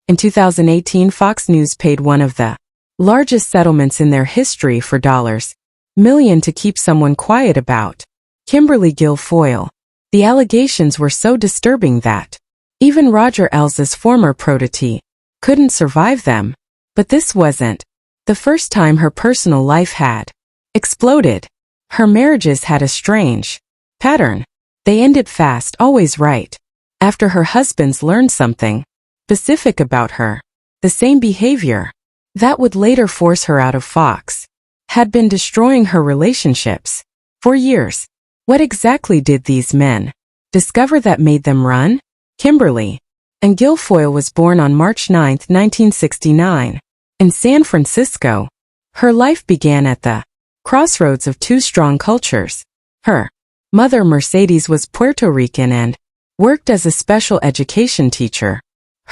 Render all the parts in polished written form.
In 2018, Fox News paid one of the largest settlements in their history for $1 million to keep someone quiet about Kimberly Guilfoyle. The allegations were so disturbing that even Roger Ailes' former protégé couldn't survive them. But this wasn't the first time her personal life had exploded. Her marriages had a strange pattern. They ended fast, always right after her husbands learned something specific about her. The same behavior that would later force her out of Fox had been destroying her relationships for years. What exactly did these men discover that made them run? Kimberly Guilfoyle was born on March 9, 1969, in San Francisco. Her life began at the crossroads of two strong cultures. Her mother, Mercedes, was Puerto Rican and worked as a special education teacher.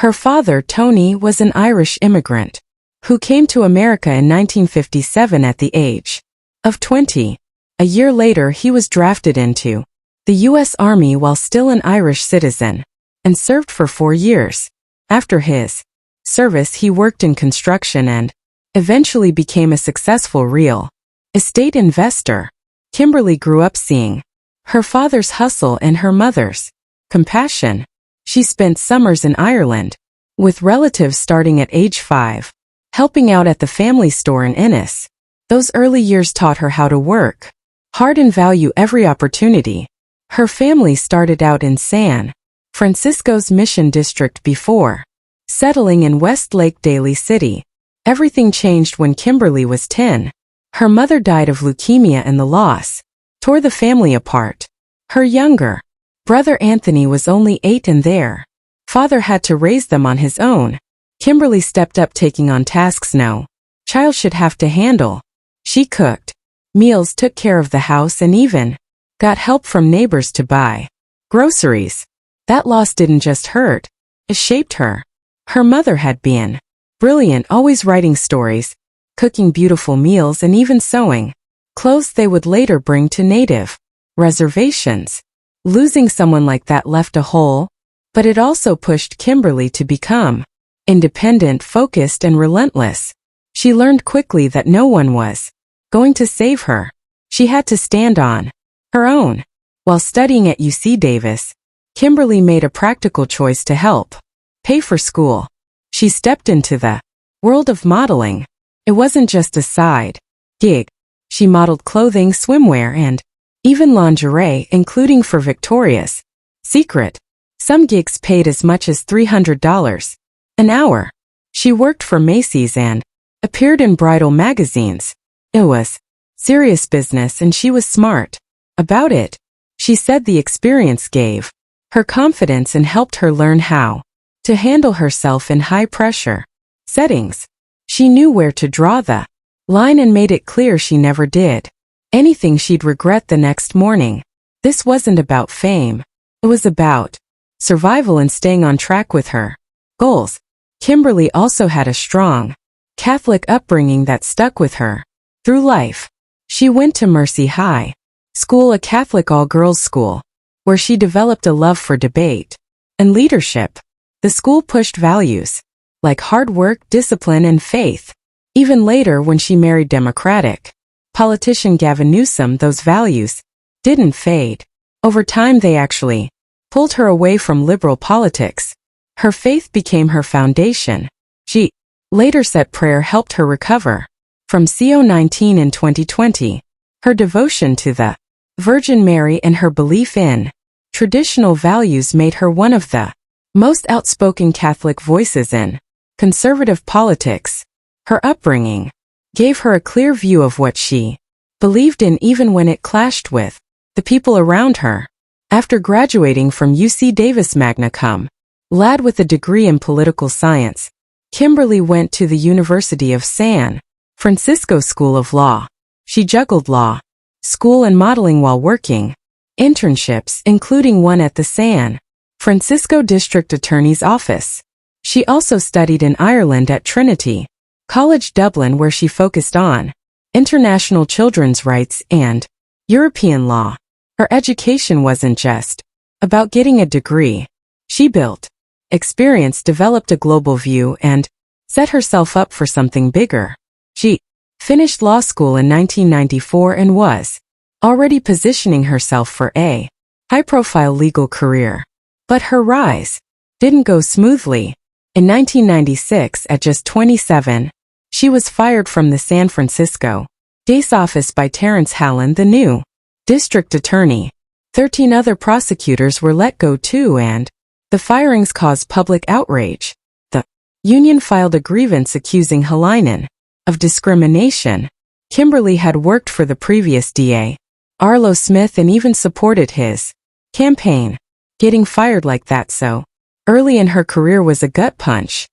Her father, Tony, was an Irish immigrant who came to America in 1957 at the age of 20. A year later, he was drafted into the U.S. Army while still an Irish citizen and served for 4 years. After his service, he worked in construction and eventually became a successful real estate investor. Kimberly grew up seeing her father's hustle and her mother's compassion. She spent summers in Ireland with relatives starting at age 5, helping out at the family store in Ennis. Those early years taught her how to work hard and value every opportunity. Her family started out in San Francisco's Mission District before settling in Westlake Daly City. Everything changed when Kimberly was 10. Her mother died of leukemia and the loss tore the family apart. Her younger brother Anthony was only 8 and their father had to raise them on his own. Kimberly stepped up, taking on tasks no child should have to handle. She cooked meals, took care of the house, and even got help from neighbors to buy groceries. That loss didn't just hurt, it shaped her. Her mother had been brilliant, always writing stories, cooking beautiful meals, and even sewing clothes they would later bring to native reservations. Losing someone like that left a hole, but it also pushed Kimberly to become independent, focused, and relentless. She learned quickly that no one was going to save her. She had to stand on her own. While studying at UC Davis, Kimberly made a practical choice to help pay for school. She stepped into the world of modeling. It wasn't just a side gig. She modeled clothing, swimwear, and even lingerie, including for Victoria's Secret. Some gigs paid as much as $300 an hour. She worked for Macy's and appeared in bridal magazines. It was serious business, and she was smart about it. She said the experience gave her confidence and helped her learn how to handle herself in high-pressure settings. She knew where to draw the line and made it clear she never did anything she'd regret the next morning. This wasn't about fame. It was about survival and staying on track with her goals. Kimberly also had a strong Catholic upbringing that stuck with her through life. She went to Mercy High School, a Catholic all-girls school, where she developed a love for debate and leadership. The school pushed values like hard work, discipline, and faith. Even later, when she married Democratic politician Gavin Newsom, those values didn't fade. Over time, they actually pulled her away from liberal politics. Her faith became her foundation. She later said prayer helped her recover from COVID-19 in 2020. Her devotion to the Virgin Mary and her belief in traditional values made her one of the most outspoken Catholic voices in conservative politics. Her upbringing gave her a clear view of what she believed in, even when it clashed with the people around her. After graduating from UC Davis magna cum laude with a degree in political science, Kimberly went to the University of San Francisco School of Law. She juggled law school and modeling while working internships, including one at the San Francisco District Attorney's Office. She also studied in Ireland at Trinity College Dublin, where she focused on international children's rights and European law. Her education wasn't just about getting a degree. She built experience developed a global view and set herself up for something bigger. She finished law school in 1994 and was already positioning herself for a high-profile legal career. But her rise didn't go smoothly. In 1996, at just 27, she was fired from the San Francisco DA's office by Terrence Hallen, the new district attorney. 13 other prosecutors were let go too, and the firings caused public outrage. The union filed a grievance accusing Hallinan of discrimination. Kimberly had worked for the previous DA, Arlo Smith, and even supported his campaign. Getting fired like that so early in her career was a gut punch.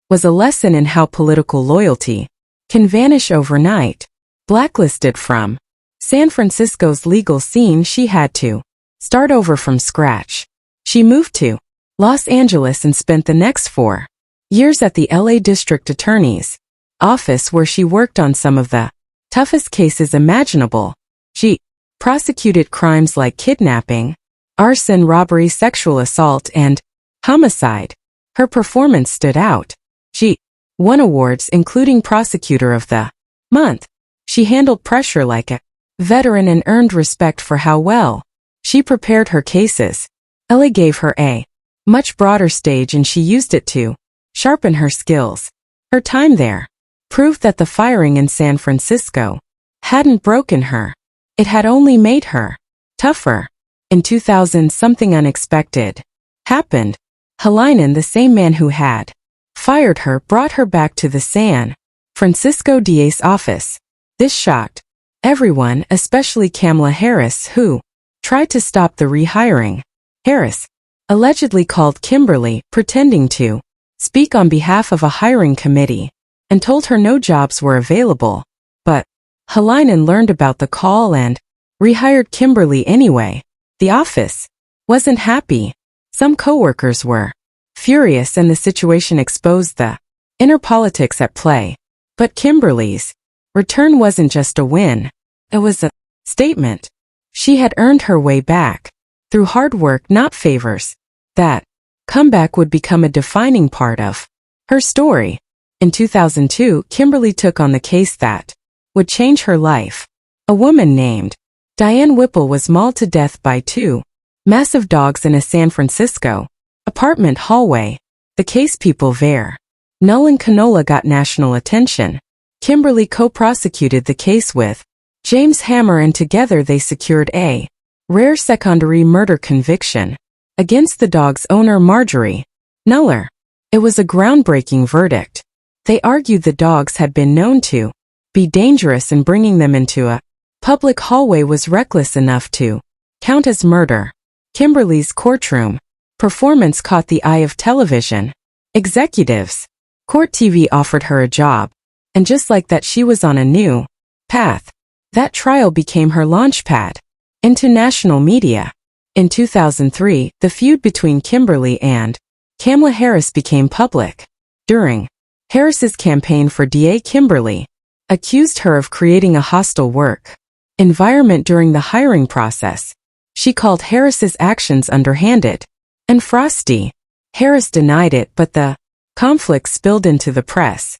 Was a lesson in how political loyalty can vanish overnight. Blacklisted from San Francisco's legal scene, she had to start over from scratch. She moved to Los Angeles and spent the next 4 years at the LA District Attorney's office, where she worked on some of the toughest cases imaginable. She prosecuted crimes like kidnapping, arson, robbery, sexual assault, and homicide. Her performance stood out. She won awards, including Prosecutor of the Month. She handled pressure like a veteran and earned respect for how well she prepared her cases. LA gave her a much broader stage, and she used it to sharpen her skills. Her time there proved that the firing in San Francisco hadn't broken her. It had only made her tougher. In 2000, something unexpected happened. Hallinan, the same man who had fired her, brought her back to the San Francisco DA's office. This shocked everyone, especially Kamala Harris, who tried to stop the rehiring. Harris allegedly called Kimberly, pretending to speak on behalf of a hiring committee, and told her no jobs were available. But Hallinan learned about the call and rehired Kimberly anyway. The office wasn't happy. Some coworkers were furious, and the situation exposed the inner politics at play. But Kimberly's return wasn't just a win. It was a statement. She had earned her way back through hard work, not favors. That comeback would become a defining part of her story. In 2002, Kimberly took on the case that would change her life. A woman named Diane Whipple was mauled to death by 2 massive dogs in a San Francisco apartment hallway. The case people there, Nolan Canola, got national attention. Kimberly co-prosecuted the case with James Hammer, and together they secured a rare secondary murder conviction against the dog's owner, Marjorie Nuller. It was a groundbreaking verdict. They argued the dogs had been known to be dangerous, and bringing them into a public hallway was reckless enough to count as murder. Kimberly's courtroom performance caught the eye of television executives. Court TV offered her a job, and just like that, she was on a new path. That trial became her launchpad into national media. In 2003, the feud between Kimberly and Kamala Harris became public. During Harris's campaign for DA, Kimberly accused her of creating a hostile work environment during the hiring process. She called Harris's actions underhanded and frosty. Harris denied it, but the conflict spilled into the press.